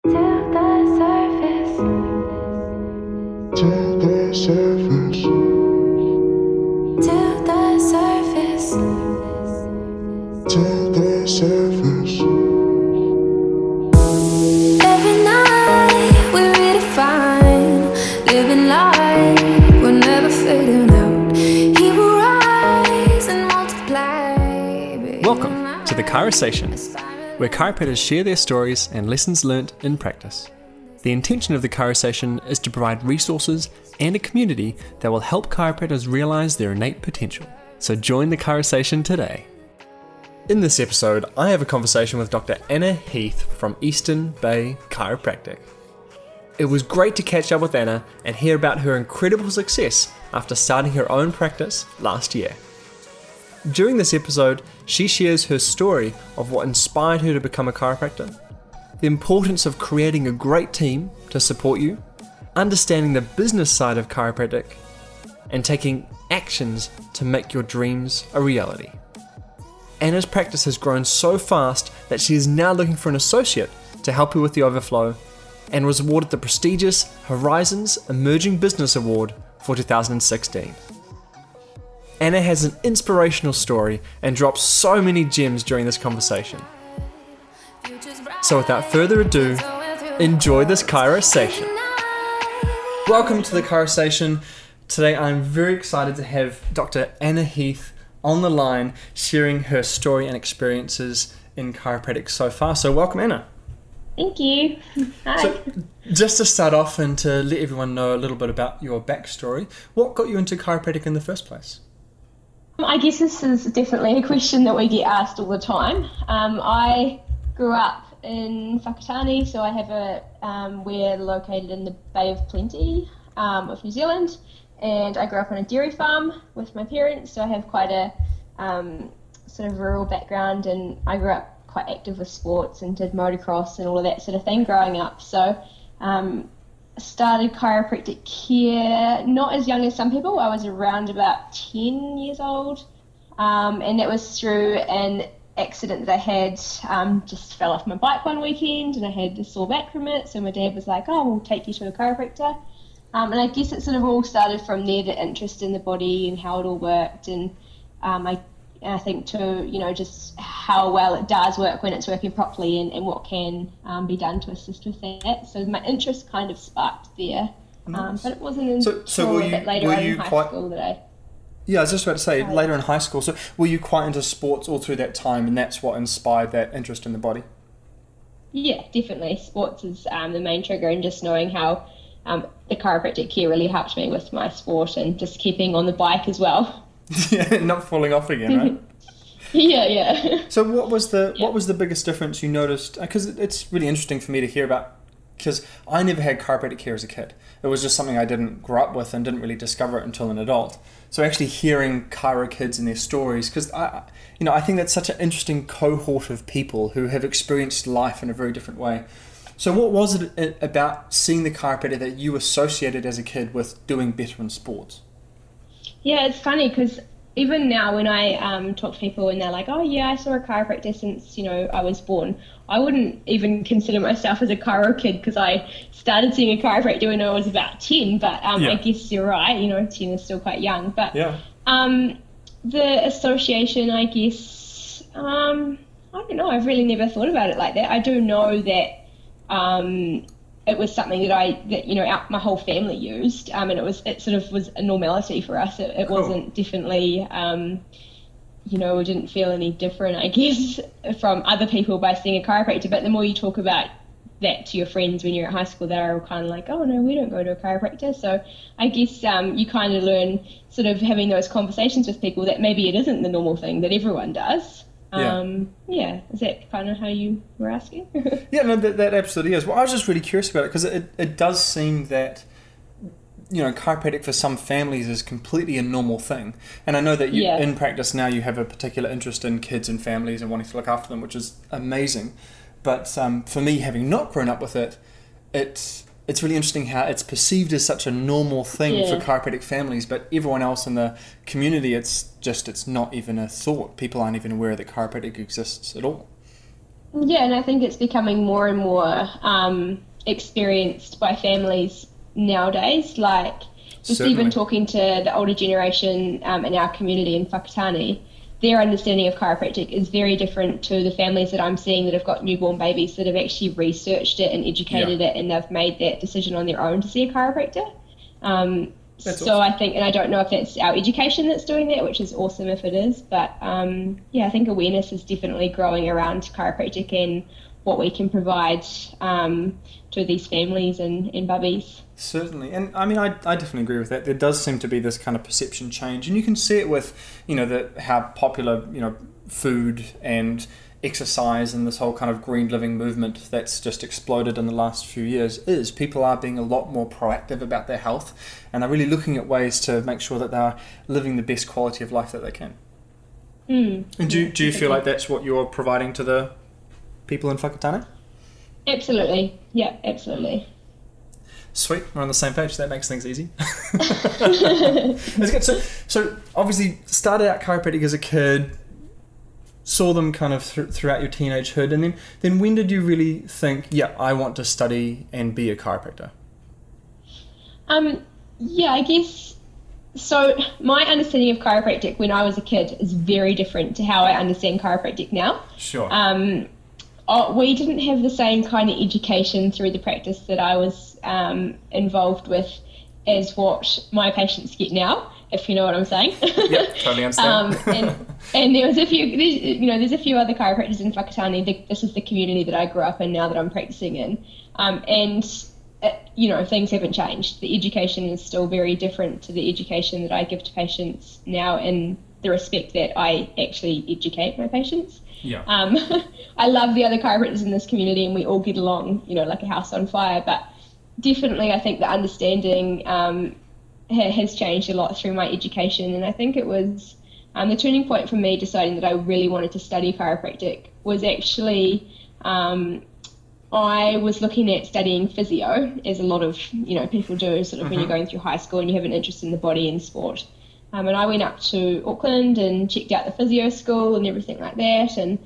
To the surface. To the surface. To the surface. To the surface. Every night we redefine, living life, we're never fading out. He will rise and multiply. Welcome to the Chirosation, where chiropractors share their stories and lessons learnt in practice. The intention of the Chirosation is to provide resources and a community that will help chiropractors realise their innate potential. So join the Chirosation today. In this episode, I have a conversation with Dr Anna Heath from Eastern Bay Chiropractic. It was great to catch up with Anna and hear about her incredible success after starting her own practice last year. During this episode, she shares her story of what inspired her to become a chiropractor, the importance of creating a great team to support you, understanding the business side of chiropractic, and taking actions to make your dreams a reality. Anna's practice has grown so fast that she is now looking for an associate to help her with the overflow, and was awarded the prestigious Horizons Emerging Business Award for 2016. Anna has an inspirational story and drops so many gems during this conversation. So without further ado, enjoy this Chirosation. Welcome to the Chirosation. Today I'm very excited to have Dr. Anna Heath on the line sharing her story and experiences in chiropractic so far. So welcome, Anna. Thank you. Hi. So just to start off and to let everyone know a little bit about your backstory, what got you into chiropractic in the first place? I guess this is definitely a question that we get asked all the time. I grew up in Whakatane, so I have we're located in the Bay of Plenty of New Zealand, and I grew up on a dairy farm with my parents, so I have quite a sort of rural background, and I grew up quite active with sports and did motocross and all of that sort of thing growing up. So started chiropractic care not as young as some people. I was around about 10 years old, and that was through an accident that I had. Just fell off my bike one weekend and I had a sore back from it, so my dad was like, oh, we'll take you to a chiropractor, and I guess it sort of all started from there, the interest in the body and how it all worked, and I think too, just how well it does work when it's working properly, and what can be done to assist with that. So my interest kind of sparked there. Nice. But it wasn't until a bit later on in high school that I... Yeah, I was just about to say, later in high school. So were you quite into sports all through that time, and that's what inspired that interest in the body? Yeah, definitely. Sports is the main trigger, and just knowing how the chiropractic care really helped me with my sport and just keeping on the bike as well. Yeah, not falling off again, right? Yeah. So what was the biggest difference you noticed? Because it's really interesting for me to hear about, because I never had chiropractic care as a kid. It was just something I didn't grow up with and didn't really discover it until an adult. So actually hearing chiro kids and their stories, because I think that's such an interesting cohort of people who have experienced life in a very different way. So what was it about seeing the chiropractor that you associated as a kid with doing better in sports? Yeah, it's funny because even now when I talk to people and they're like, oh yeah, I saw a chiropractor since, I was born, I wouldn't even consider myself as a chiro kid because I started seeing a chiropractor when I was about 10, but I guess you're right, 10 is still quite young. But yeah. The association, I guess, I don't know, I've really never thought about it like that. I do know that it was something that my whole family used, and it sort of was a normality for us. It Cool. wasn't definitely, we didn't feel any different, I guess, from other people by seeing a chiropractor. But the more you talk about that to your friends when you're at high school, they're all kind of like, oh no, we don't go to a chiropractor. So I guess you kind of learn sort of having those conversations with people that maybe it isn't the normal thing that everyone does. Is that kind of how you were asking? Yeah, no, that absolutely is. Well, I was just really curious about it because it does seem that, chiropractic for some families is completely a normal thing. And I know that you in practice now you have a particular interest in kids and families and wanting to look after them, which is amazing. But for me, having not grown up with it, it's really interesting how it's perceived as such a normal thing for chiropractic families, but everyone else in the community, it's not even a thought. People aren't even aware that chiropractic exists at all. Yeah, and I think it's becoming more and more experienced by families nowadays. Like, just Certainly. even talking to the older generation in our community in Whakatane, their understanding of chiropractic is very different to the families that I'm seeing that have got newborn babies that have actually researched it and educated it, and they've made that decision on their own to see a chiropractor. So awesome. I think, and I don't know if that's our education that's doing that, which is awesome if it is, but yeah, I think awareness is definitely growing around chiropractic and what we can provide to these families and bubbies. Certainly, and I mean, I definitely agree with that. There does seem to be this kind of perception change, and you can see it with, you know, how popular, you know, food and exercise and this whole kind of green living movement that's just exploded in the last few years is people are being a lot more proactive about their health, and they're really looking at ways to make sure that they're living the best quality of life that they can. And do you feel like that's what you're providing to the people in Whakatane? Absolutely, yeah, absolutely. Sweet, we're on the same page. That makes things easy. That's good. So obviously started out chiropractic as a kid, saw them kind of throughout your teenagehood, and then when did you really think, yeah, I want to study and be a chiropractor? Yeah, I guess, so my understanding of chiropractic when I was a kid is very different to how I understand chiropractic now. Sure. We didn't have the same kind of education through the practice that I was involved with as what my patients get now, if you know what I'm saying. Yep, totally understand. and there's a few other chiropractors in Whakatane. This is the community that I grew up in now that I'm practicing in. Things haven't changed. The education is still very different to the education that I give to patients now, in the respect that I actually educate my patients. Yeah. I love the other chiropractors in this community, and we all get along, like a house on fire. But definitely, I think the understanding has changed a lot through my education, and I think it was the turning point for me deciding that I really wanted to study chiropractic was actually I was looking at studying physio, as a lot of people do, sort of when you're going through high school and you have an interest in the body and sport. And I went up to Auckland and checked out the physio school and everything like that, and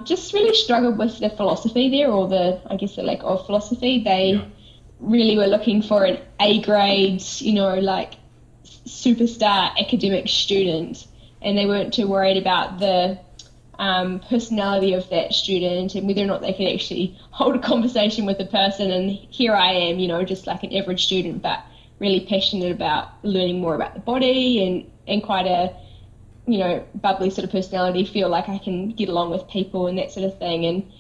just really struggled with the philosophy there, or the lack of philosophy. They really were looking for an A grade, like superstar academic student, and they weren't too worried about the personality of that student and whether or not they could actually hold a conversation with the person. And here I am, just like an average student, but really passionate about learning more about the body and quite a, bubbly sort of personality, feel like I can get along with people and that sort of thing. And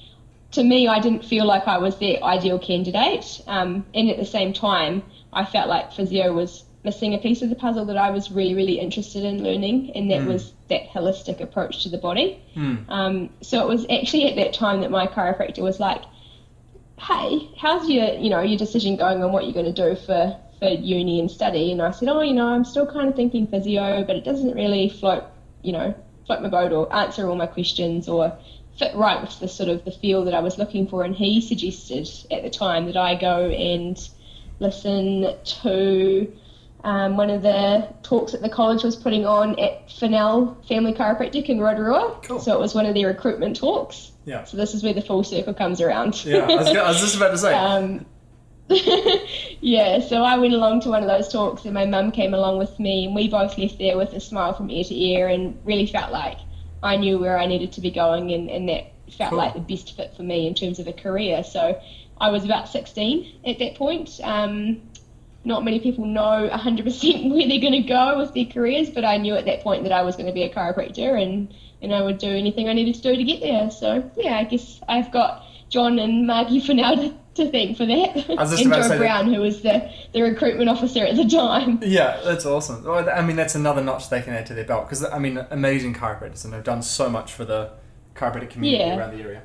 to me, I didn't feel like I was the ideal candidate. And at the same time, I felt like physio was missing a piece of the puzzle that I was really, really interested in learning, and that was that holistic approach to the body. So it was actually at that time that my chiropractor was like, hey, how's your decision going on what you're going to do for uni and study? And I said, I'm still kind of thinking physio, but it doesn't really float my boat or answer all my questions or fit right with the sort of the feel that I was looking for. And he suggested at the time that I go and listen to one of the talks that the college was putting on at Fennell Family Chiropractic in Rotorua. Cool. So it was one of their recruitment talks. Yeah. So this is where the full circle comes around. Yeah, I was just about to say. Yeah, so I went along to one of those talks, and my mum came along with me, and we both left there with a smile from ear to ear, and really felt like I knew where I needed to be going, and that felt like the best fit for me in terms of a career. So I was about 16 at that point. Not many people know 100% where they're going to go with their careers, but I knew at that point that I was going to be a chiropractor, and I would do anything I needed to do to get there. So yeah, I guess I've got John and Margie for now to thank for that. I was just and about to Joe say Brown, who was the recruitment officer at the time. Yeah, that's awesome. Well, I mean, that's another notch they can add to their belt, because I mean, amazing chiropractors, and they've done so much for the chiropractic community around the area.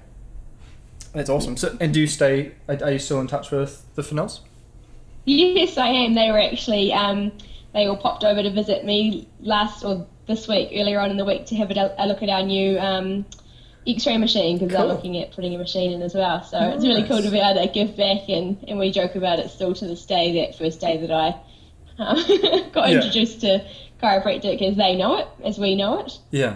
That's awesome. So, and are you still in touch with the Fennells? Yes, I am. They were actually, they all popped over to visit me this week, earlier on in the week, to have a look at our new X-ray machine, because they're looking at putting a machine in as well. So it's really cool to be able to give back, and we joke about it still to this day, that first day that I got introduced to chiropractic as they know it, as we know it. Yeah.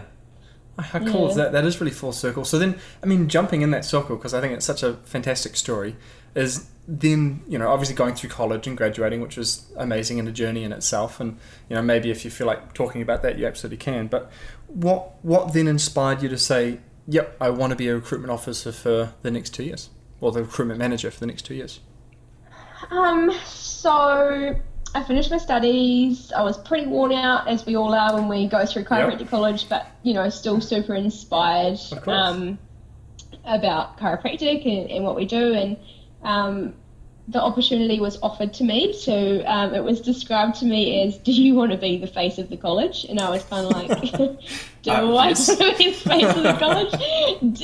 How cool is that? That is really full circle. So then, I mean, jumping in that circle, because I think it's such a fantastic story, is then, you know, obviously going through college and graduating, which was amazing and a journey in itself. And, you know, maybe if you feel like talking about that, you absolutely can. But what then inspired you to say, yep, I want to be a recruitment officer for the next 2 years, or the recruitment manager for the next 2 years? So I finished my studies. I was pretty worn out, as we all are when we go through chiropractic college, but, you know, still super inspired about chiropractic and what we do. And the opportunity was offered to me. So it was described to me as, do you want to be the face of the college? And I was kind of like, do I want to be the face of the college?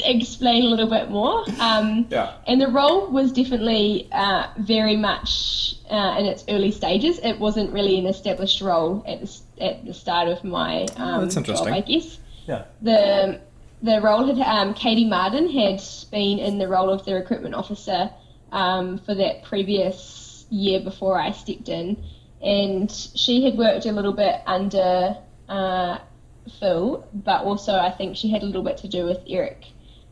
Explain a little bit more. And the role was definitely very much in its early stages. It wasn't really an established role at the start of my job, I guess. Yeah. The role had, Katie Marden had been in the role of the recruitment officer for that previous year before I stepped in, and she had worked a little bit under Phil, but also I think she had a little bit to do with Eric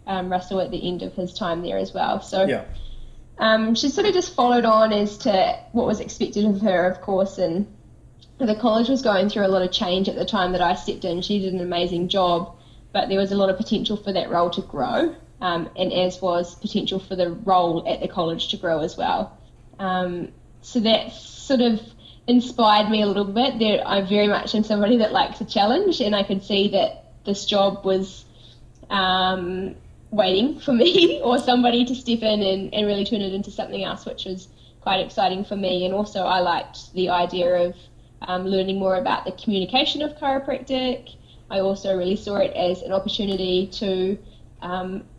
Russell at the end of his time there as well. So she sort of just followed on as to what was expected of her, of course, and the college was going through a lot of change at the time that I stepped in. She did an amazing job, but there was a lot of potential for that role to grow. And as was potential for the role at the college to grow as well. So that sort of inspired me a little bit. I very much am somebody that likes a challenge, and I could see that this job was waiting for me or somebody to step in and really turn it into something else, which was quite exciting for me. And also I liked the idea of learning more about the communication of chiropractic. I also really saw it as an opportunity to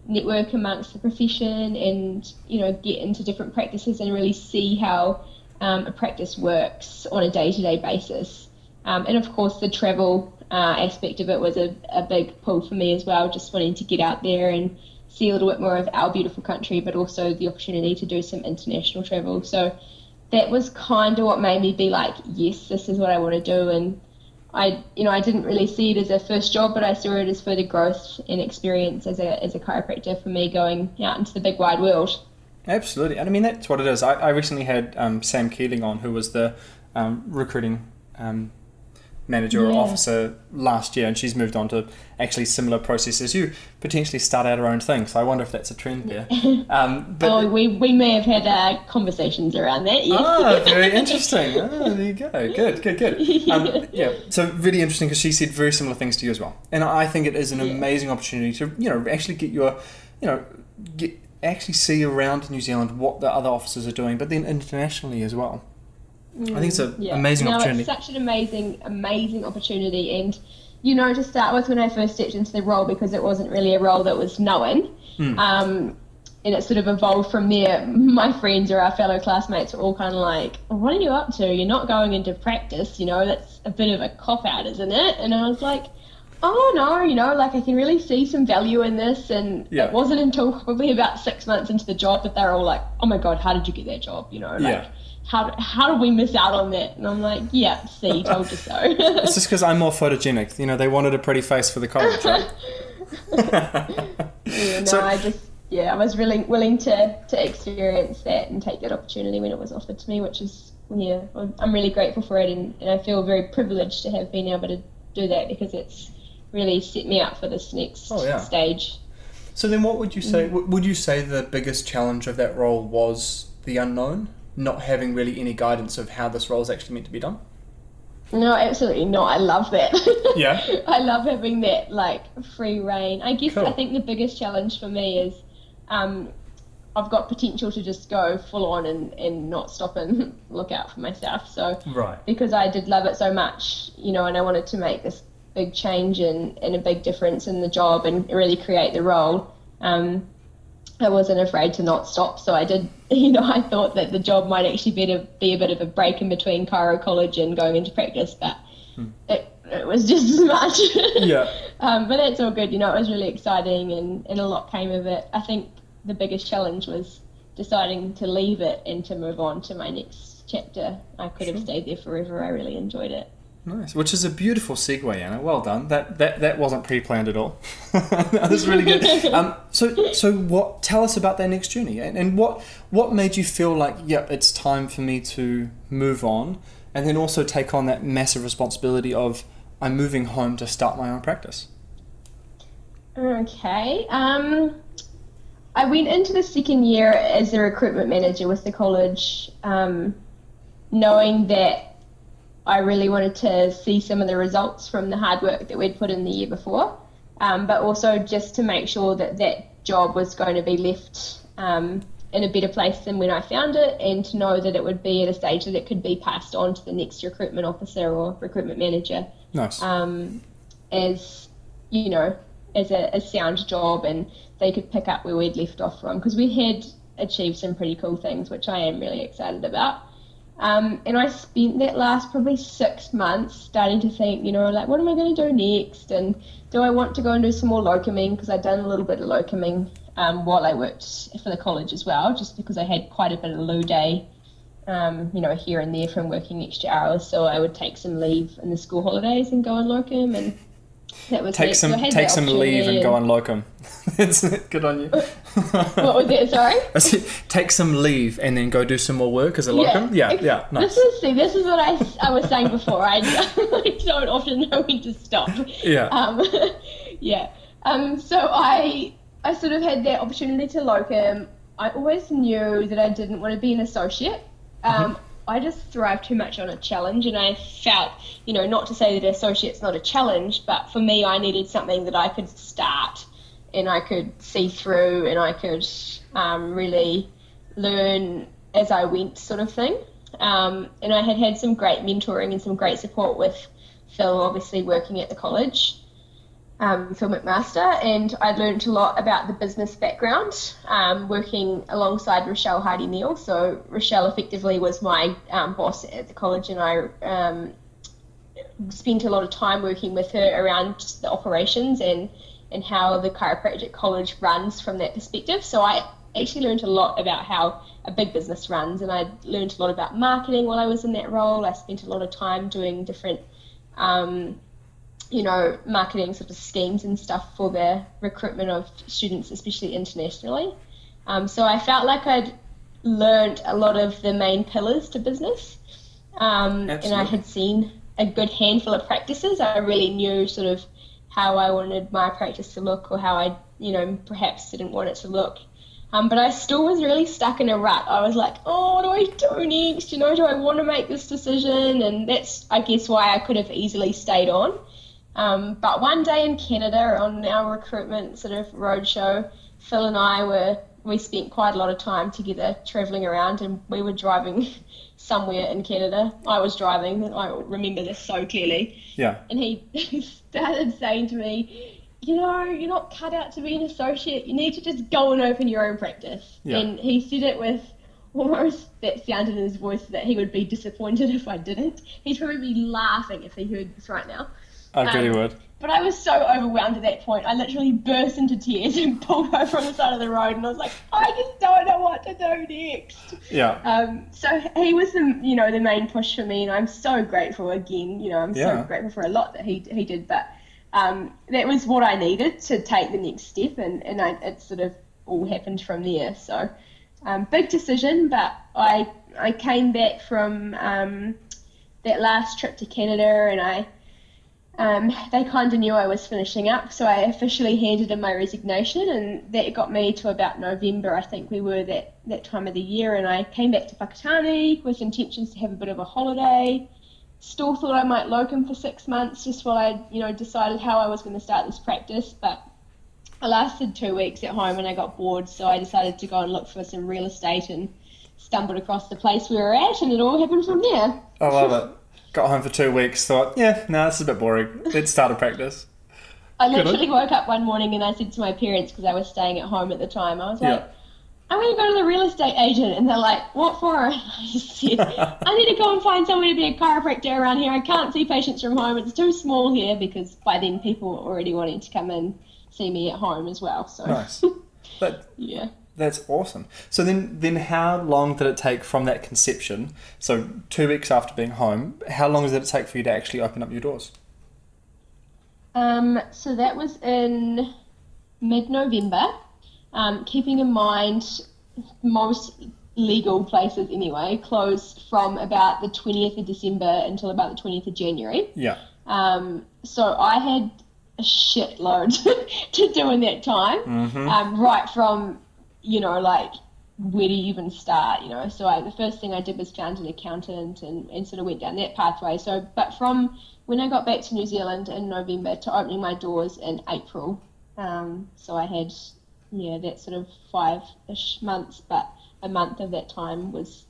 network amongst the profession and, you know, get into different practices and really see how a practice works on a day-to-day basis. And of course the travel aspect of it was a big pull for me as well, just wanting to get out there and see a little bit more of our beautiful country, but also the opportunity to do some international travel. So that was kind of what made me be like, yes, this is what I want to do. And I didn't really see it as a first job, but I saw it as further growth and experience as a chiropractor for me going out into the big wide world. Absolutely. And I mean, that's what it is. I recently had Sam Keeling on, who was the recruiting manager or officer last year, and she's moved on to actually similar processes. You potentially start out her own thing, so I wonder if that's a trend there. But we may have had conversations around that, yes. Ah, very interesting. Oh, there you go. Good. So really interesting, because she said very similar things to you as well. And I think it is an amazing opportunity to, you know, actually get your, you know, actually see around New Zealand what the other officers are doing, but then internationally as well. I think it's an amazing opportunity. It's such an amazing opportunity. And, you know, to start with, when I first stepped into the role, because it wasn't really a role that was known, and it sort of evolved from there, my friends or our fellow classmates were all kind of like, what are you up to? You're not going into practice, you know, that's a bit of a cop-out, isn't it? And I was like, oh no, you know, like I can really see some value in this. And it wasn't until probably about 6 months into the job that they're all like, oh my God, how did you get that job? You know, like, how did we miss out on that? And I'm like, yeah, see, told you so. It's just because I'm more photogenic. You know, they wanted a pretty face for the college, right? I was really willing to experience that and take that opportunity when it was offered to me, which is, I'm really grateful for it. And I feel very privileged to have been able to do that, because it's really set me up for this next stage. So then what would you say, would you say the biggest challenge of that role was the unknown? Not having really any guidance of how this role is actually meant to be done? No, absolutely not. I love that. Yeah. I love having that, like, free reign. I guess I think the biggest challenge for me is I've got potential to just go full on and not stop and look out for myself. So because I did love it so much, you know, and I wanted to make this big change and a big difference in the job and really create the role, I wasn't afraid to not stop. So I did, you know, I thought that the job might actually be a bit of a break in between chiro college and going into practice, but it was just as much. But that's all good, you know, it was really exciting and a lot came of it. I think the biggest challenge was deciding to leave it and to move on to my next chapter. I could have stayed there forever. I really enjoyed it. Nice, which is a beautiful segue, Anna. Well done. That wasn't pre-planned at all. That was really good. So what? Tell us about that next journey, and what made you feel like, yep, it's time for me to move on, and then also take on that massive responsibility of I'm moving home to start my own practice. Okay. I went into the second year as a recruitment manager with the college, knowing that I really wanted to see some of the results from the hard work that we'd put in the year before, but also just to make sure that that job was going to be left in a better place than when I found it, and to know that it would be at a stage that it could be passed on to the next recruitment officer or recruitment manager. Nice. As you know, as a sound job, and they could pick up where we'd left off from, because we had achieved some pretty cool things, which I am really excited about. And I spent that last probably 6 months starting to think, like, what am I going to do next? And do I want to go and do some more locuming? Because I'd done a little bit of locuming while I worked for the college as well, just because I had quite a bit of loo day, here and there from working extra hours. So I would take some leave in the school holidays and go on locum, and that was take some leave and go on locum. It's good on you. What was it? Sorry. I said, take some leave and then go do some more work as a locum. Yeah. Nice. This is what I was saying before. I don't often know when to stop. Yeah. So I sort of had that opportunity to locum. I always knew that I didn't want to be an associate. I just thrive too much on a challenge, and I felt, not to say that associate's not a challenge, but for me, I needed something that I could start and I could see through, and I could really learn as I went, sort of thing. And I had some great mentoring and some great support with Phil, obviously working at the college, Phil McMaster, and I learned a lot about the business background, working alongside Rochelle Hardy-Neal. So Rochelle effectively was my boss at the college, and I spent a lot of time working with her around the operations and how the chiropractic college runs from that perspective. So I actually learned a lot about how a big business runs, and I learned a lot about marketing while I was in that role. I spent a lot of time doing different marketing sort of schemes and stuff for the recruitment of students, especially internationally. So I felt like I'd learned a lot of the main pillars to business, and I had seen a good handful of practices. I really knew sort of how I wanted my practice to look, or how I, perhaps didn't want it to look. But I still was really stuck in a rut. I was like, what do I do next? Do I want to make this decision? And that's, I guess, why I could have easily stayed on. But one day in Canada on our recruitment sort of roadshow, Phil and we spent quite a lot of time together travelling around, and we were driving somewhere in Canada. I was driving, I remember this so clearly. Yeah. And he started saying to me, you're not cut out to be an associate. You need to just go and open your own practice. Yeah. And he said it with almost that sound in his voice that he would be disappointed if I didn't. He'd probably be laughing if he heard this right now. I bet he would. But I was so overwhelmed at that point. I literally burst into tears and pulled over on the side of the road, and I was like, I just don't know what to do next. Yeah. So he was the main push for me, and I'm so grateful again. I'm so grateful for a lot that he did, but that was what I needed to take the next step, and it sort of all happened from there. So big decision, but I came back from that last trip to Canada, and they kind of knew I was finishing up, so I officially handed in my resignation, and that got me to about November, I think we were that time of the year, and I came back to Whakatane with intentions to have a bit of a holiday. Still thought I might locum for 6 months just while I decided how I was going to start this practice, but I lasted 2 weeks at home and I got bored, so I decided to go and look for some real estate and stumbled across the place we were at, and it all happened from there. I love it. Got home for 2 weeks, thought, this is a bit boring. Let's start a practice. I literally woke up one morning and I said to my parents, because I was staying at home at the time, I was like, I'm going to go to the real estate agent. And they're like, what for? And I just said, I need to go and find somewhere to be a chiropractor around here. I can't see patients from home. It's too small here, because by then people were already wanting to come and see me at home as well. So nice. But yeah. That's awesome. So then how long did it take from that conception? So 2 weeks after being home, how long did it take for you to actually open up your doors? So that was in mid-November. Keeping in mind most legal places anyway closed from about the 20th of December until about the 20th of January. Yeah. So I had a shitload to do in that time. Mm-hmm. Right from, like, where do you even start, So the first thing I did was found an accountant and sort of went down that pathway. So, but from when I got back to New Zealand in November to opening my doors in April, so I had, that sort of 5-ish months, but a month of that time was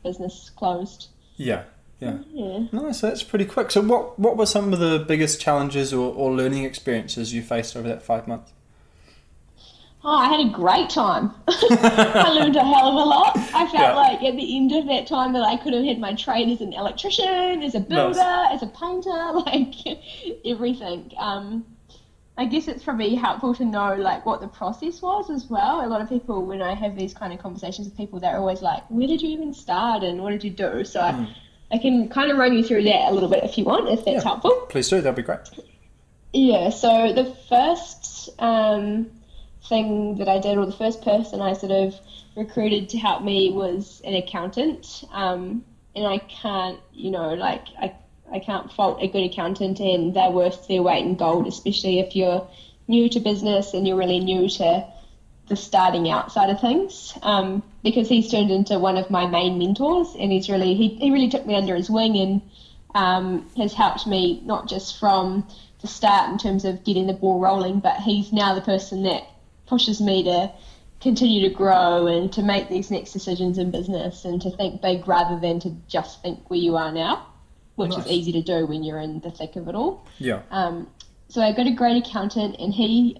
business closed. Yeah. Yeah. Nice, so that's pretty quick. So what were some of the biggest challenges or learning experiences you faced over that 5 months? Oh, I had a great time. I learned a hell of a lot. I felt like at the end of that time that I could have had my trade as an electrician, as a builder, as a painter, like everything. I guess it's probably helpful to know like what the process was as well. A lot of people, when I have these kind of conversations with people, they're always like, where did you even start and what did you do? So I can kind of run you through that a little bit if you want, if that's helpful. Please do, that'd be great. Yeah, so the first thing that I did, or the first person I sort of recruited to help me was an accountant. And I can't, I can't fault a good accountant, and they're worth their weight in gold, especially if you're new to business and you're really new to the starting out side of things, because he's turned into one of my main mentors, and he really took me under his wing and has helped me not just from the start in terms of getting the ball rolling, but he's now the person that pushes me to continue to grow and to make these next decisions in business and to think big rather than to just think where you are now, which is easy to do when you're in the thick of it all. Yeah. So I got a great accountant, and he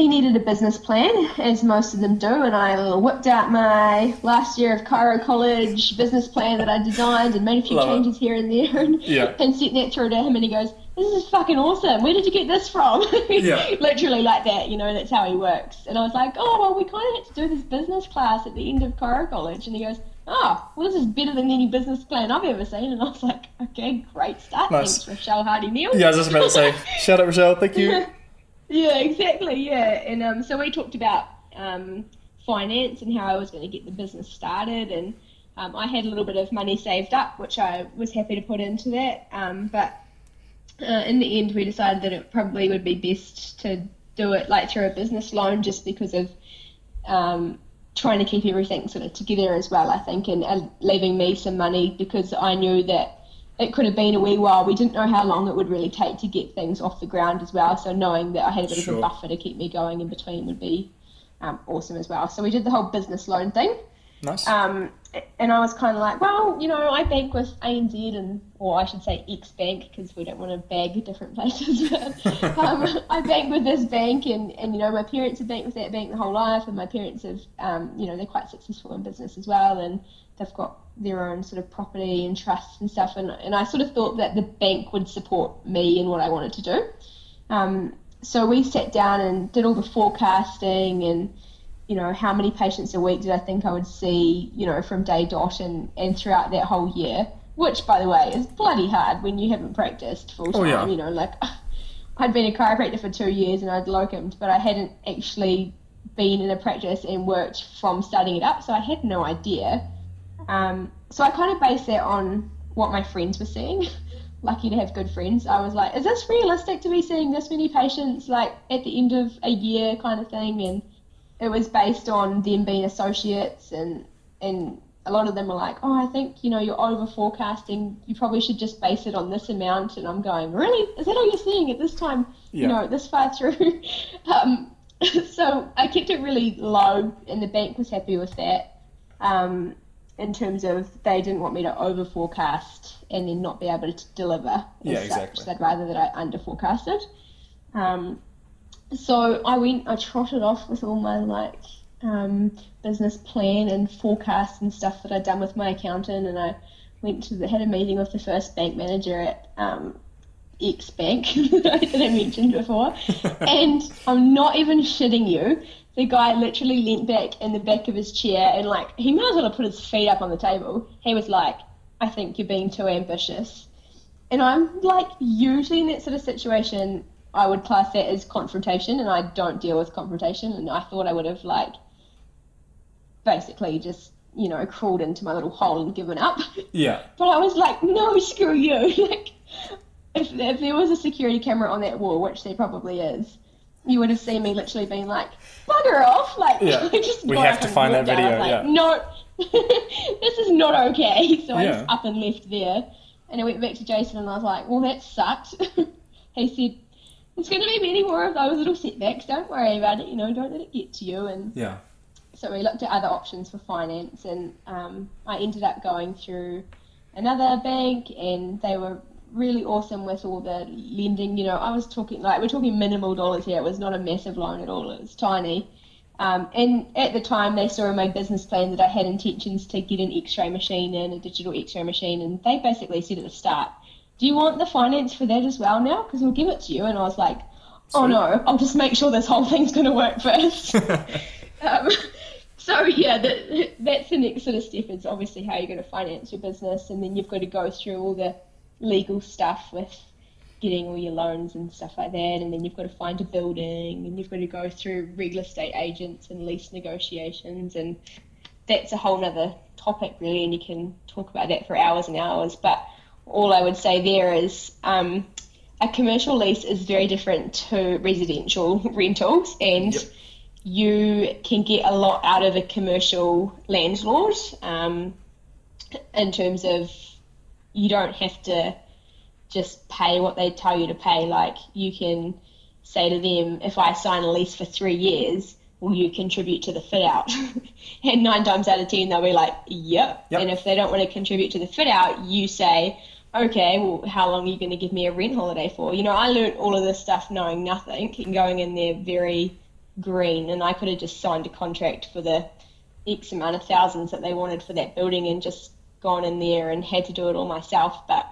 needed a business plan, as most of them do, and I whipped out my last year of chiro college business plan that I designed and made a few changes here and there and sent that through to him, and he goes, this is fucking awesome, where did you get this from? Literally like that, that's how he works. And I was like, oh, well, we kind of had to do this business class at the end of chiro college, and he goes, oh, well, this is better than any business plan I've ever seen. And I was like, okay, great start. Nice. Thanks, Rochelle Hardy-Neal. Yeah, I was just about to say, shout out, Rochelle, thank you. Yeah, exactly, yeah. And so we talked about finance and how I was going to get the business started. And I had a little bit of money saved up, which I was happy to put into that. But in the end, we decided that it probably would be best to do it like through a business loan, just because of trying to keep everything sort of together as well, I think, and leaving me some money, because I knew that it could have been a wee while. We didn't know how long it would really take to get things off the ground as well. So knowing that I had a bit of a buffer to keep me going in between would be awesome as well. So we did the whole business loan thing. Nice. And I was kind of like, well, I bank with ANZ or I should say X-Bank, because we don't want to bag different places. But I bank with this bank, and my parents have banked with that bank the whole life, and my parents have, they're quite successful in business as well, and they've got their own sort of property and trusts and stuff, and I sort of thought that the bank would support me in what I wanted to do. So we sat down and did all the forecasting and how many patients a week did I think I would see, from day dot and throughout that whole year, which, by the way, is bloody hard when you haven't practiced full time. Like I'd been a chiropractor for 2 years and I'd locumed, but I hadn't actually been in a practice and worked from starting it up, so I had no idea. So I kind of based that on what my friends were seeing. Lucky to have good friends. I was like, is this realistic to be seeing this many patients, like, at the end of a year kind of thing? And it was based on them being associates, and a lot of them were like, oh, I think, you're over forecasting. You probably should just base it on this amount. And I'm going, really? Is that all you're seeing at this time, this far through? So I kept it really low, and the bank was happy with that, in terms of they didn't want me to over forecast and then not be able to deliver. Exactly. So they'd rather that I under forecasted. So I trotted off with all my business plan and forecasts and stuff that I'd done with my accountant, and I had a meeting with the first bank manager at X bank that I mentioned before. And I'm not even shitting you. The guy literally leant back in the back of his chair and like, he might as well have put his feet up on the table. He was like, I think you're being too ambitious. And I'm like, usually in that sort of situation, I would class that as confrontation, and I don't deal with confrontation. And I thought I would have like basically just, you know, crawled into my little hole and given up. Yeah. But I was like, no, screw you. Like, if there was a security camera on that wall, which there probably is, you would have seen me literally being like, bugger off. Like, Yeah. just We have to find that video. Like, yeah. no, this is not okay. So I Yeah. just up and left there. And I went back to Jason and I was like, well, that sucked. He said, there's going to be many more of those little setbacks. Don't worry about it. You know, don't let it get to you. And Yeah. so we looked at other options for finance, and I ended up going through another bank, and they were really awesome with all the lending. You know, I was talking like, we're talking minimal dollars here. It was not a massive loan at all. It was tiny. And at the time, they saw in my business plan that I had intentions to get an X-ray machine in, a digital X-ray machine, and they basically said at the start, do you want the finance for that as well now? Because we'll give it to you. And I was like, oh no, I'll just make sure this whole thing's going to work first. So yeah, that's the next sort of step, is obviously how you're going to finance your business, and then you've got to go through all the legal stuff with getting all your loans and stuff like that, and then you've got to find a building, and you've got to go through real estate agents and lease negotiations, and that's a whole nother topic really, and you can talk about that for hours and hours. But all I would say there is a commercial lease is very different to residential rentals, and Yep. you can get a lot out of a commercial landlord in terms of you don't have to just pay what they tell you to pay. Like, you can say to them, if I sign a lease for 3 years, will you contribute to the fit out? And 9 times out of 10 they'll be like, yep. And if they don't want to contribute to the fit out, you say, okay, well, how long are you going to give me a rent holiday for? You know, I learned all of this stuff knowing nothing and going in there very green, and I could have just signed a contract for the X amount of thousands that they wanted for that building and just gone in there and had to do it all myself. But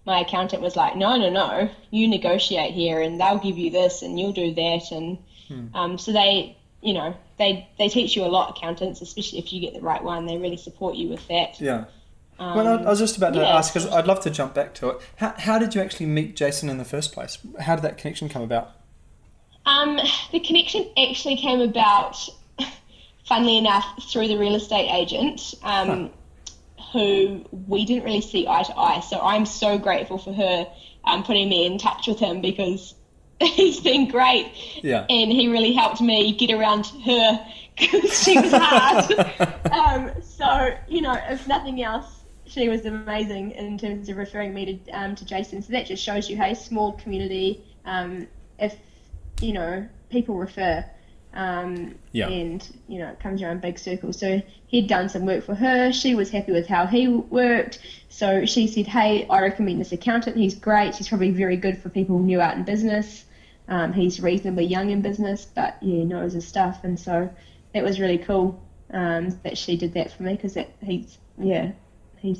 my accountant was like, no, you negotiate here and they'll give you this and you'll do that. And so they, you know, they teach you a lot, accountants, especially if you get the right one. They really support you with that. Yeah. Well, I was just about to ask, because I'd love to jump back to it. How did you actually meet Jason in the first place? How did that connection come about? The connection actually came about, funnily enough, through the real estate agent, who we didn't really see eye to eye. So I'm so grateful for her putting me in touch with him, because he's been great. Yeah. And he really helped me get around her, because she was hard. So, you know, if nothing else, she was amazing in terms of referring me to Jason. So that just shows you, hey, small community, if, you know, people refer, and, you know, it comes around big circles. So he'd done some work for her. She was happy with how he worked. So she said, hey, I recommend this accountant. He's great. He's probably very good for people new out in business. He's reasonably young in business, but yeah, knows his stuff. And so that was really cool that she did that for me, because he's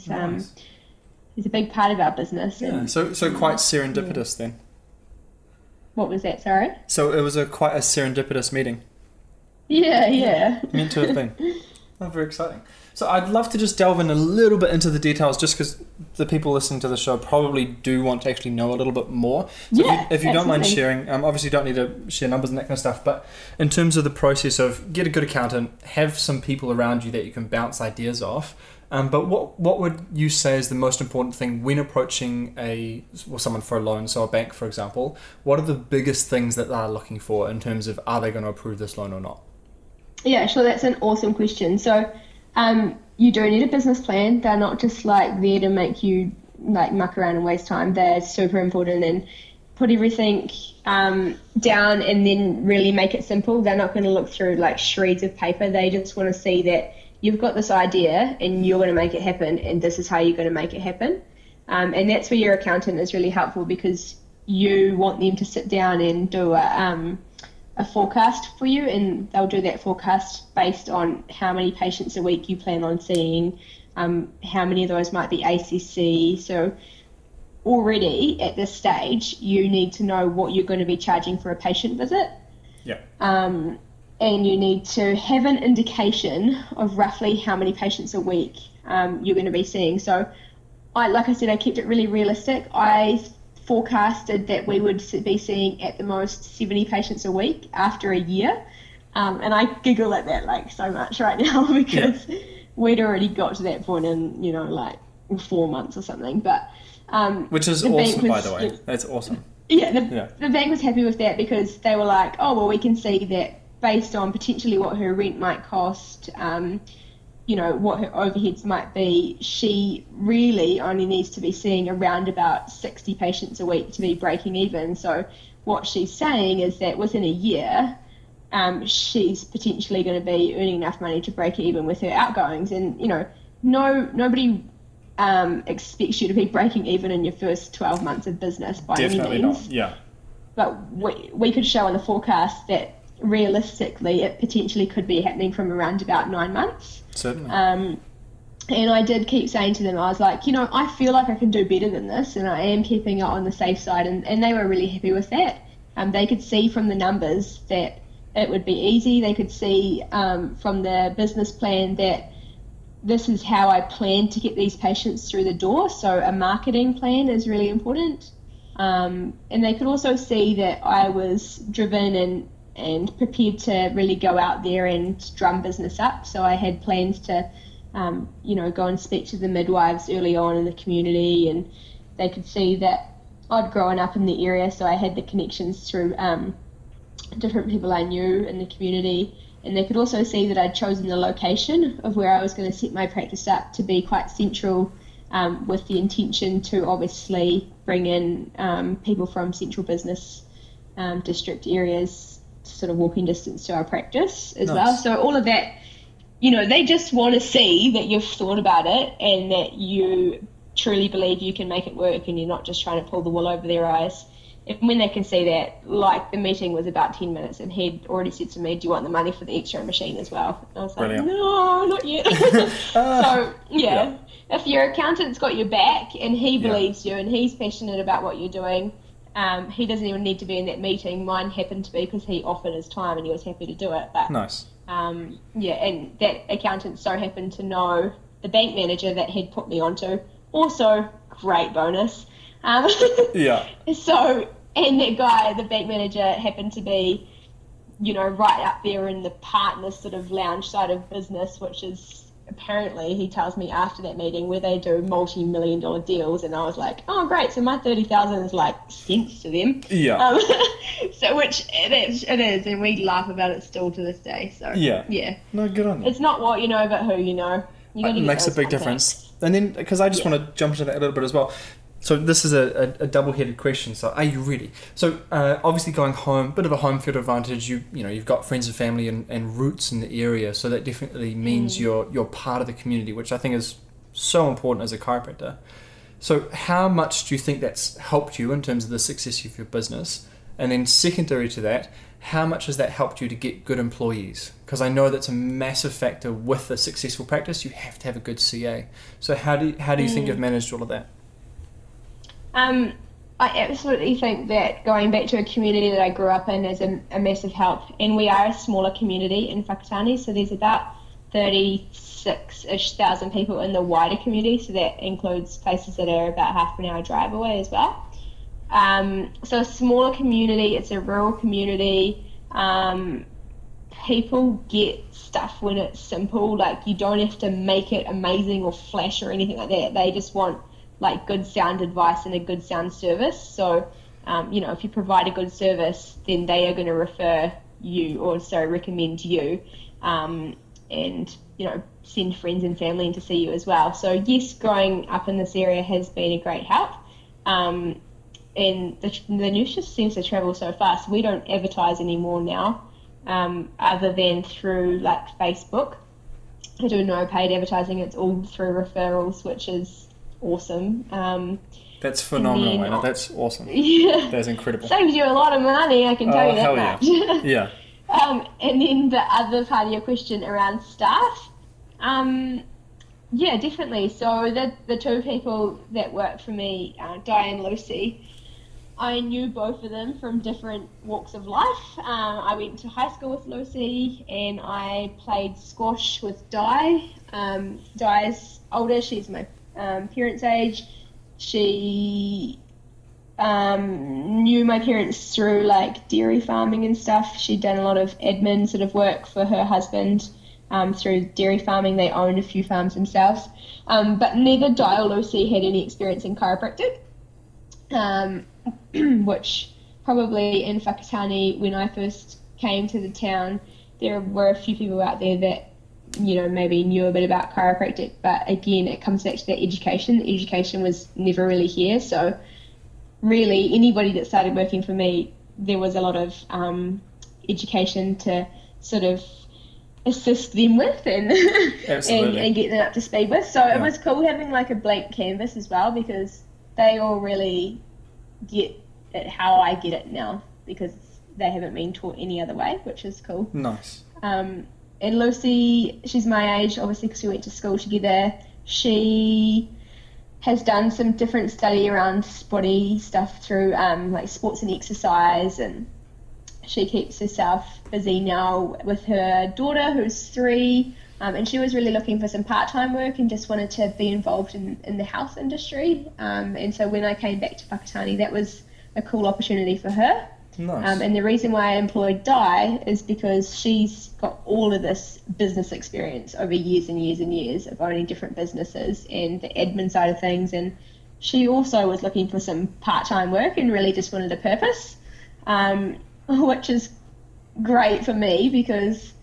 Nice. He's a big part of our business. Yeah. And, So quite serendipitous then. what was that, sorry? So it was quite a serendipitous meeting. Yeah. Meant to have been. Oh, very exciting. So I'd love to just delve in a little bit into the details, just because the people listening to the show probably do want to actually know a little bit more. So if you don't mind sharing, obviously you don't need to share numbers and that kind of stuff, but in terms of the process of get a good accountant, have some people around you that you can bounce ideas off. But what would you say is the most important thing when approaching someone for a loan, so a bank, for example? What are the biggest things that they're looking for in terms of, are they going to approve this loan or not? Yeah, sure. That's an awesome question. So you do need a business plan. They're not just like there to make you like muck around and waste time. They're super important, and put everything down and then really make it simple. They're not going to look through like shreds of paper. They just want to see that you've got this idea and you're going to make it happen, and this is how you're going to make it happen. And that's where your accountant is really helpful, because you want them to sit down and do a forecast for you, and they'll do that forecast based on how many patients a week you plan on seeing, how many of those might be ACC. So already at this stage, you need to know what you're going to be charging for a patient visit. Yeah. And you need to have an indication of roughly how many patients a week you're going to be seeing. So, like I said, I kept it really realistic. I forecasted that we would be seeing at the most 70 patients a week after a year. And I giggle at that like so much right now because we'd already got to that point in, like 4 months or something. But which is awesome, by the way. That's awesome. The bank was happy with that because they were like, oh, well, we can see that based on potentially what her rent might cost, what her overheads might be, she really only needs to be seeing around about 60 patients a week to be breaking even. So what she's saying is that within a year, she's potentially going to be earning enough money to break even with her outgoings. And, nobody expects you to be breaking even in your first 12 months of business by any means. Definitely not, yeah. But we could show in the forecast that realistically it potentially could be happening from around about 9 months. Certainly. And I did keep saying to them, I was like, I feel like I can do better than this, and I am keeping it on the safe side, and they were really happy with that. They could see from the numbers that it would be easy. They could see from the business plan that this is how I plan to get these patients through the door. So a marketing plan is really important. And they could also see that I was driven and prepared to really go out there and drum business up. So I had plans to, go and speak to the midwives early on in the community, and they could see that I'd grown up in the area, so I had the connections through different people I knew in the community. And they could also see that I'd chosen the location of where I was going to set my practice up to be quite central, with the intention to obviously bring in people from central business district areas to sort of walking distance to our practice as well. So all of that, they just want to see that you've thought about it and that you truly believe you can make it work and you're not just trying to pull the wool over their eyes. And when they can see that, like the meeting was about 10 minutes and he'd already said to me, do you want the money for the X-ray machine as well? And I was like, Brilliant. No, not yet. So, if your accountant's got your back and he believes you and he's passionate about what you're doing, he doesn't even need to be in that meeting. Mine happened to be because he offered his time and he was happy to do it. But, nice. and that accountant so happened to know the bank manager that he'd put me onto. Also, great bonus. So, and that guy, the bank manager, happened to be, right up there in the partner sort of lounge side of business, which is apparently, he tells me after that meeting, where they do multi-million-dollar deals. And I was like, oh, great. So my 30,000 is like cents to them. Yeah. So which it is. And we laugh about it still to this day. So yeah. No, good on you. It's not what you know, but who you know. It makes a big difference. And then, because I just want to jump into that a little bit as well. So this is a double-headed question. So are you ready? So obviously going home, bit of a home field advantage. You've got friends and family and roots in the area. So that definitely means you're part of the community, which I think is so important as a chiropractor. So how much do you think that's helped you in terms of the success of your business? And then secondary to that, how much has that helped you to get good employees? Because I know that's a massive factor with a successful practice. You have to have a good CA. So how do you think you've managed all of that? I absolutely think that going back to a community that I grew up in is a massive help. And we are a smaller community in Whakatane, so there's about 36-ish thousand people in the wider community, so that includes places that are about half an hour drive away as well. So a smaller community, it's a rural community. People get stuff when it's simple, like you don't have to make it amazing or flash or anything like that. They just want like good sound advice and a good sound service. So, if you provide a good service, then they are going to recommend you, and, send friends and family in to see you as well. So yes, growing up in this area has been a great help. And the news just seems to travel so fast. We don't advertise anymore now, other than through like Facebook. I do no paid advertising. It's all through referrals, which is awesome. That's phenomenal, Anna. That's awesome. Yeah. That's incredible. Saves you a lot of money, I can tell you that hell much. Yeah. And then the other part of your question around staff, Yeah, definitely. So the two people that worked for me, Di and Lucy, I knew both of them from different walks of life. I went to high school with Lucy and I played squash with Di. Di's older, she's my parents' age. She knew my parents through like dairy farming and stuff. She'd done a lot of admin sort of work for her husband through dairy farming. They owned a few farms themselves. But neither Di or Lucy had any experience in chiropractic. Which probably in Whakatane, when I first came to the town, there were a few people out there that, you know, maybe knew a bit about chiropractic, but again, it comes back to that education. The education was never really here, so really anybody that started working for me, there was a lot of education to sort of assist them with and and get them up to speed with. So it was cool having like a blank canvas as well, because they all really get it how I get it now, because they haven't been taught any other way, which is cool. Nice. And Lucy, she's my age, obviously, because we went to school together. She has done some different study around body stuff through like sports and exercise, and she keeps herself busy now with her daughter, who's 3. And she was really looking for some part-time work and just wanted to be involved in the health industry. And so when I came back to Whakatane, that was a cool opportunity for her. Nice. And the reason why I employed Di is because she's got all of this business experience over years and years and years of owning different businesses and the admin side of things. And she also was looking for some part-time work and really just wanted a purpose, which is great for me, because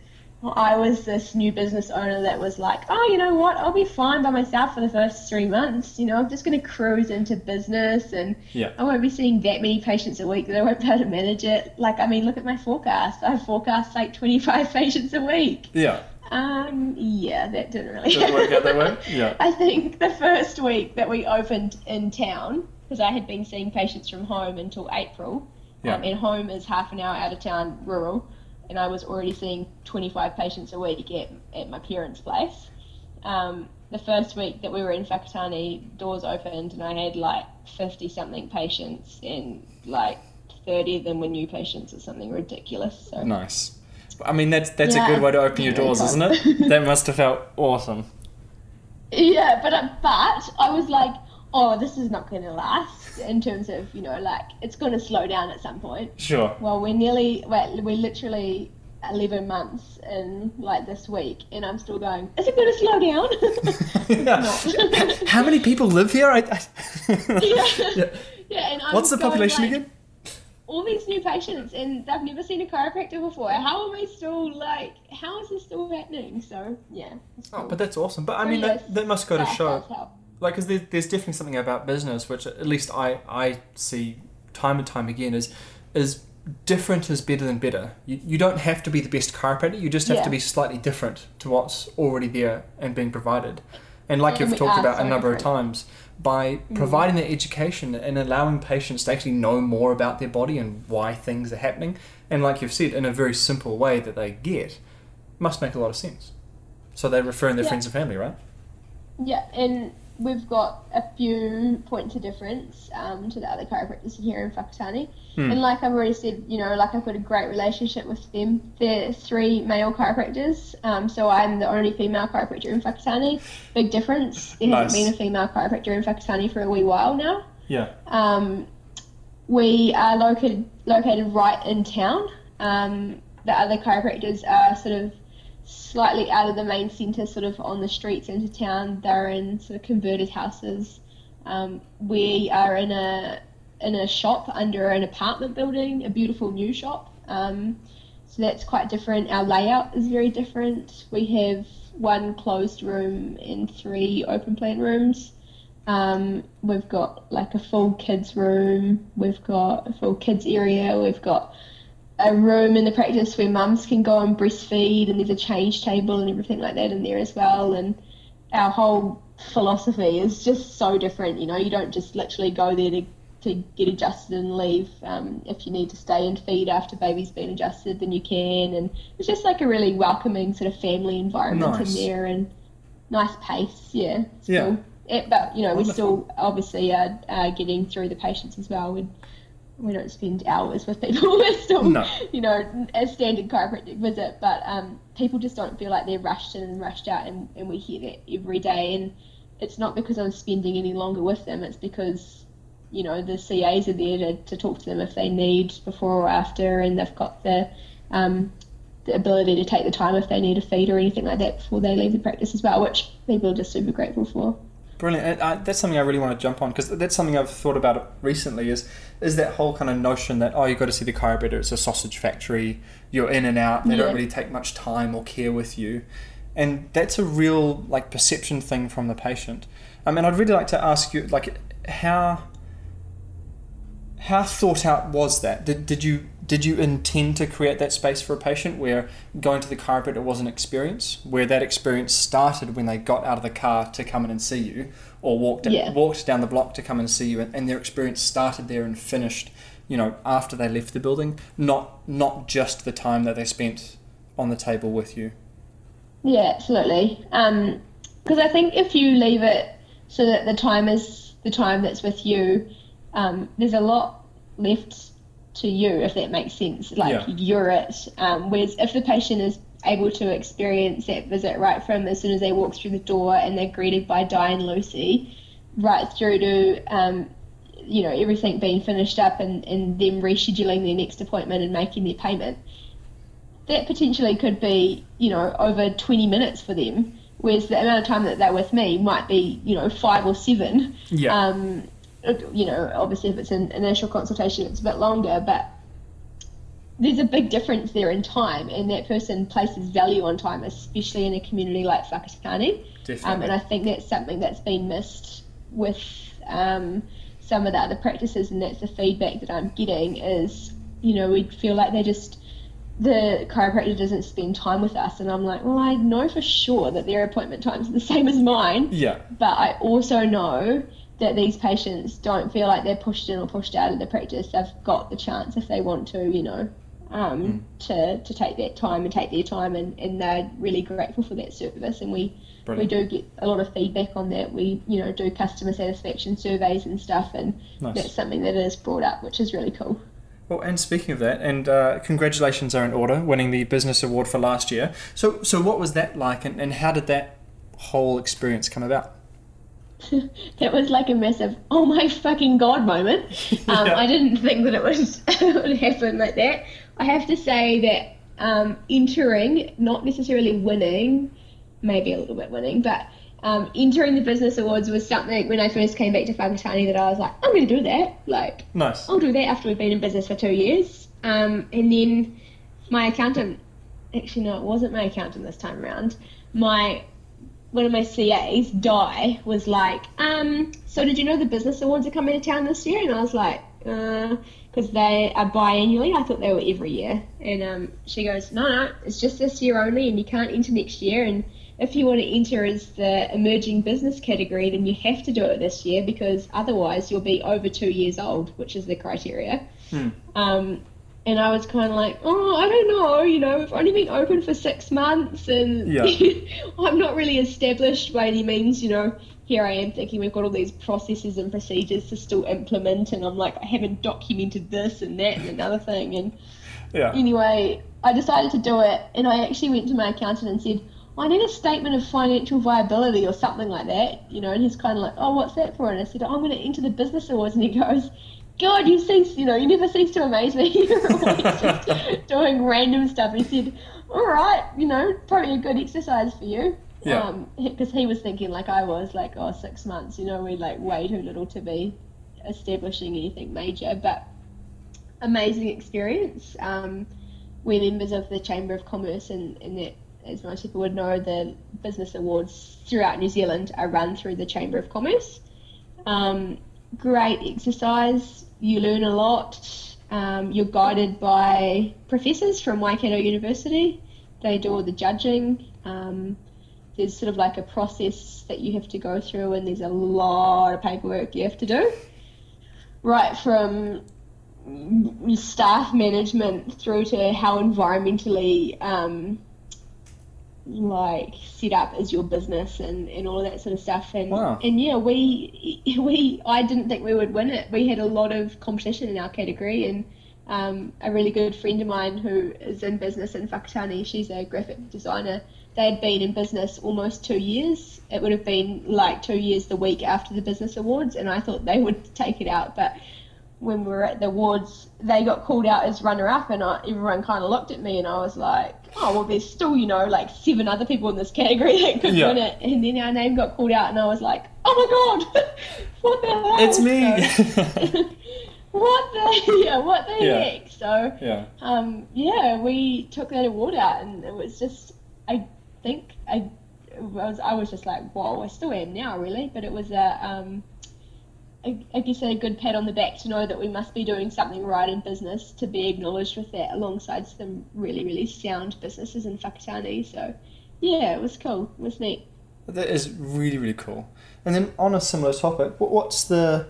I was this new business owner that was like, oh, you know what, I'll be fine by myself for the first 3 months. You know, I'm just going to cruise into business and I won't be seeing that many patients a week that I won't be able to manage it. Like, I mean, look at my forecast. I forecast like 25 patients a week. Yeah. Yeah, that didn't really work out that way? Yeah. I think the first week that we opened in town, because I had been seeing patients from home until April, and home is half an hour out of town, rural, and I was already seeing 25 patients a week at my parents' place. The first week that we were in Whakatane, doors opened and I had like 50-something patients, and like 30 of them were new patients or something ridiculous. So. Nice. I mean, that's a good way to open your doors, isn't it? That must have felt awesome. Yeah, but I was like, oh, this is not going to last, in terms of, you know, like, it's going to slow down at some point. Sure. Well, we're literally 11 months in, like, this week, and I'm still going, is it going to slow down? It's not. How many people live here? Yeah, and what's the population like, again? All these new patients, and they've never seen a chiropractor before. How am I still, like, how is this still happening? So, yeah. Cool. Oh, but that's awesome. But, I mean, that must go to show. Like, because there's definitely something about business, which at least I see time and time again, is different is better than better. You don't have to be the best chiropractor, you just have to be slightly different to what's already there and being provided. And like you've talked about a number of times, by providing that education and allowing patients to actually know more about their body and why things are happening, and like you've said, in a very simple way that they get, must make a lot of sense. So they're referring their friends and family, right? Yeah, and we've got a few points of difference to the other chiropractors here in Whakatane. And like I've already said, you know, like I've got a great relationship with them. They're 3 male chiropractors, so I'm the only female chiropractor in Whakatane. Big difference. There hasn't been a female chiropractor in Whakatane for a wee while now. Yeah. We are located right in town. The other chiropractors are sort of slightly out of the main centre, sort of on the streets into town. They're in sort of converted houses. We are in a shop under an apartment building, a beautiful new shop. So that's quite different. Our layout is very different. We have 1 closed room and 3 open plan rooms. We've got like a full kids room. We've got a full kids area. We've got a room in the practice where mums can go and breastfeed, and there's a change table and everything like that in there as well. And our whole philosophy is just so different. You know, you don't just literally go there to get adjusted and leave. If you need to stay and feed after baby's been adjusted, then you can. And it's just like a really welcoming sort of family environment in there. And nice pace. Yeah, it's Yeah. cool. But we Wonderful. still obviously are getting through the patients as well. We don't spend hours with people. We're still, No. A standard chiropractic visit. But people just don't feel like they're rushed in and rushed out, and we hear that every day. And it's not because I'm spending any longer with them. It's because, the CAs are there to talk to them if they need before or after, and they've got the ability to take the time if they need a feed or anything like that before they leave the practice as well, which people are just super grateful for. Brilliant. That's something I really want to jump on, because that's something I've thought about recently, is that whole kind of notion that, you've got to see the chiropractor, it's a sausage factory, you're in and out, they don't really take much time or care with you. And that's a real perception thing from the patient. I mean, I'd really like to ask you, how thought out was that? Did you intend to create that space for a patient where going to the chiropractor was an experience, where that experience started when they got out of the car to come in and see you, or walked down the block to come and see you, and their experience started there and finished, after they left the building, not just the time that they spent on the table with you? Yeah, absolutely. Because I think if you leave it so that the time is the time that's with you, there's a lot left to you, if that makes sense. You're it. Whereas if the patient is able to experience that visit right from as soon as they walk through the door and they're greeted by Di and Lucy, right through to everything being finished up and them rescheduling their next appointment and making their payment, that potentially could be over 20 minutes for them, whereas the amount of time that they're with me might be 5 or 7. Obviously if it's an initial consultation it's a bit longer, but there's a big difference there in time, and that person places value on time, especially in a community like Whakatane. Definitely. And I think that's something that's been missed with some of the other practices, and that's the feedback that I'm getting is, we feel like the chiropractor doesn't spend time with us, and I'm like, well, I know for sure that their appointment times are the same as mine, but I also know that these patients don't feel like they're pushed in or pushed out of the practice. They've got the chance, if they want to, to take that time and take their time, and they're really grateful for that service. And we do get a lot of feedback on that. We do customer satisfaction surveys and stuff, and that's something that is brought up, which is really cool. Well, and speaking of that, and congratulations are in order, winning the business award for last year. So what was that like, and how did that whole experience come about? That was like a massive oh my fucking god moment. I didn't think that it would happen like that. I have to say that entering, not necessarily winning, maybe a little bit winning, but entering the business awards was something when I first came back to Whakatane that I was like, I'm going to do that. Nice. I'll do that after we've been in business for 2 years. And then my accountant, actually no, it wasn't my accountant this time around. One of my CAs, Di, was like, so did you know the business awards are coming to town this year? And I was like, because they are biannually. I thought they were every year. And she goes, no, it's just this year only, and you can't enter next year. And if you want to enter as the emerging business category, then you have to do it this year, because otherwise you'll be over 2 years old, which is the criteria. And I was kind of like, I don't know, we've only been open for 6 months, and I'm not really established by any means, here I am thinking we've got all these processes and procedures to still implement, and I'm like, I haven't documented this and that and another thing. And anyway, I decided to do it, and I actually went to my accountant and said, I need a statement of financial viability or something like that, and he's kind of like, oh, what's that for? And I said, I'm going to enter the business awards. And he goes, God, you never cease to amaze me. You're always just doing random stuff. And he said, all right, probably a good exercise for you. Because he was thinking like I was, 6 months, we're way too little to be establishing anything major. But amazing experience. We're members of the Chamber of Commerce, and that, as most people would know, the business awards throughout New Zealand are run through the Chamber of Commerce. Great exercise. You learn a lot. You're guided by professors from Waikato University. They do all the judging. There's sort of like a process that you have to go through, and there's a lot of paperwork you have to do. Right from staff management through to how environmentally like set up as your business and all of that sort of stuff. And Wow. and yeah, I didn't think we would win it. We had a lot of competition in our category, and a really good friend of mine who is in business in Whakatane, she's a graphic designer. They had been in business almost 2 years. It would have been like 2 years the week after the business awards, and I thought they would take it out. But when we were at the awards, they got called out as runner-up, and everyone kind of looked at me, and I was like, oh, well, there's still, like 7 other people in this category that could win it. And then our name got called out, and I was like, oh my God, what the hell? It's me. So, what the heck? So, we took that award out, and it was just, I was just like, whoa, I still am now, really. But it was I guess a good pat on the back to know that we must be doing something right in business to be acknowledged with that, alongside some really, really sound businesses in Whakatane. So, yeah, it was cool. It was neat. That is really, really cool. And then on a similar topic, what's the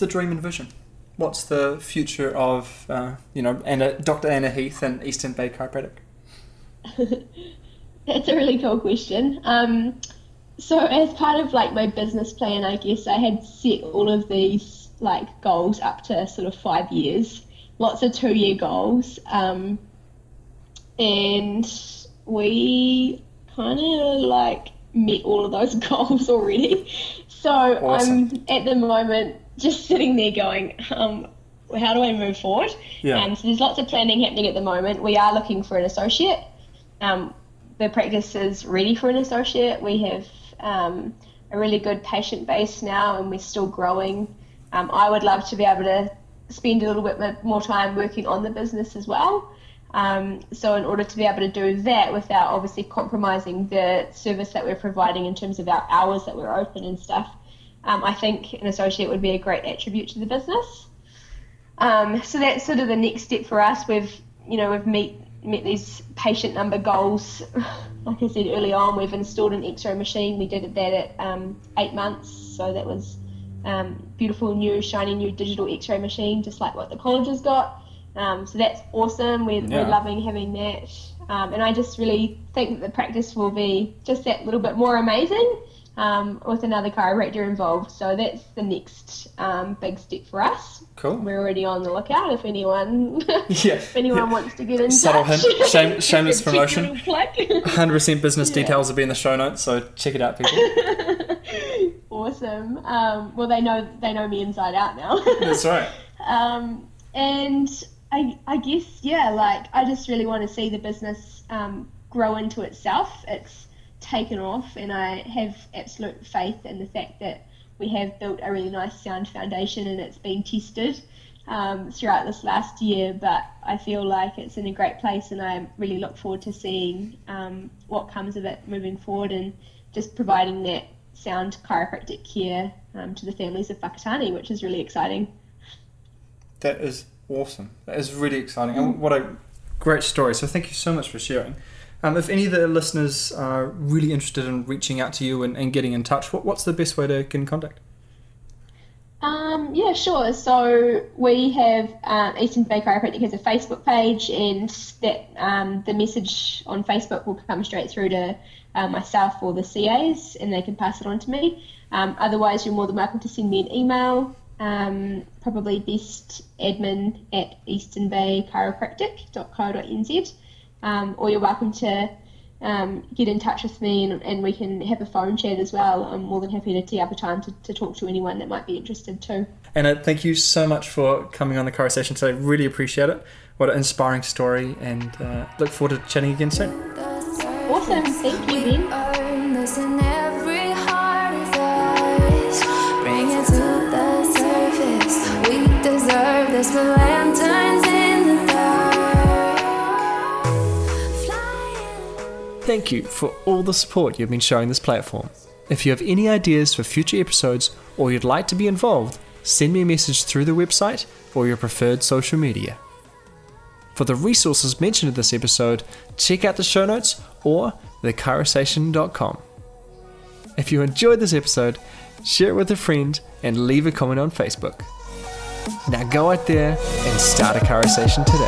dream and vision? What's the future of Dr Anna Heath and Eastern Bay Chiropractic? That's a really cool question. So as part of like my business plan, I guess I had set all of these like goals up to sort of 5 years, lots of 2-year goals, and we kind of like met all of those goals already. So awesome. I'm at the moment just sitting there going, how do I move forward? Yeah. So there's lots of planning happening at the moment. We are looking for an associate. The practice is ready for an associate. We have a really good patient base now, and we're still growing. I would love to be able to spend a little bit more time working on the business as well. So in order to be able to do that without obviously compromising the service that we're providing in terms of our hours that we're open and stuff, I think an associate would be a great attribute to the business. So that's sort of the next step for us. We've met these patient number goals. Like I said early on, we've installed an x-ray machine. We did that at 8 months, so that was beautiful new shiny new digital x-ray machine, just like what the college has got. So that's awesome. We're loving having that, and I just really think that the practice will be just that little bit more amazing with another chiropractor involved. So that's the next big step for us. Cool. We're already on the lookout if anyone wants to get in Subtle touch. hint, shameless promotion. 100% business details will be in the show notes, so check it out, people. Awesome. Well, they know me inside out now. That's right. And I guess, I just really want to see the business grow into itself. It's taken off, and I have absolute faith in the fact that we have built a really nice sound foundation, and it's been tested throughout this last year, but I feel like it's in a great place, and I really look forward to seeing what comes of it moving forward, and just providing that sound chiropractic care to the families of Whakatane, which is really exciting. That is awesome. That is really exciting. And what a great story. So thank you so much for sharing. If any of the listeners are really interested in reaching out to you and getting in touch, what's the best way to get in contact? Yeah, sure. So we have Eastern Bay Chiropractic has a Facebook page, and that the message on Facebook will come straight through to myself or the CAs, and they can pass it on to me. Otherwise, you're more than welcome to send me an email, probably best admin at easternbaychiropractic.co.nz, or you're welcome to get in touch with me, and we can have a phone chat as well. I'm more than happy to tee up a time to talk to anyone that might be interested too. Anna, thank you so much for coming on the Chirosation today. Really appreciate it. What an inspiring story, and look forward to chatting again soon. Awesome. Thank you, Ben. This with lanterns in the dark. Thank you for all the support you've been showing this platform. If you have any ideas for future episodes, or you'd like to be involved, send me a message through the website or your preferred social media. For the resources mentioned in this episode, check out the show notes or thechirosation.com. If you enjoyed this episode, share it with a friend and leave a comment on Facebook. Now go out there and start a Chirosation today.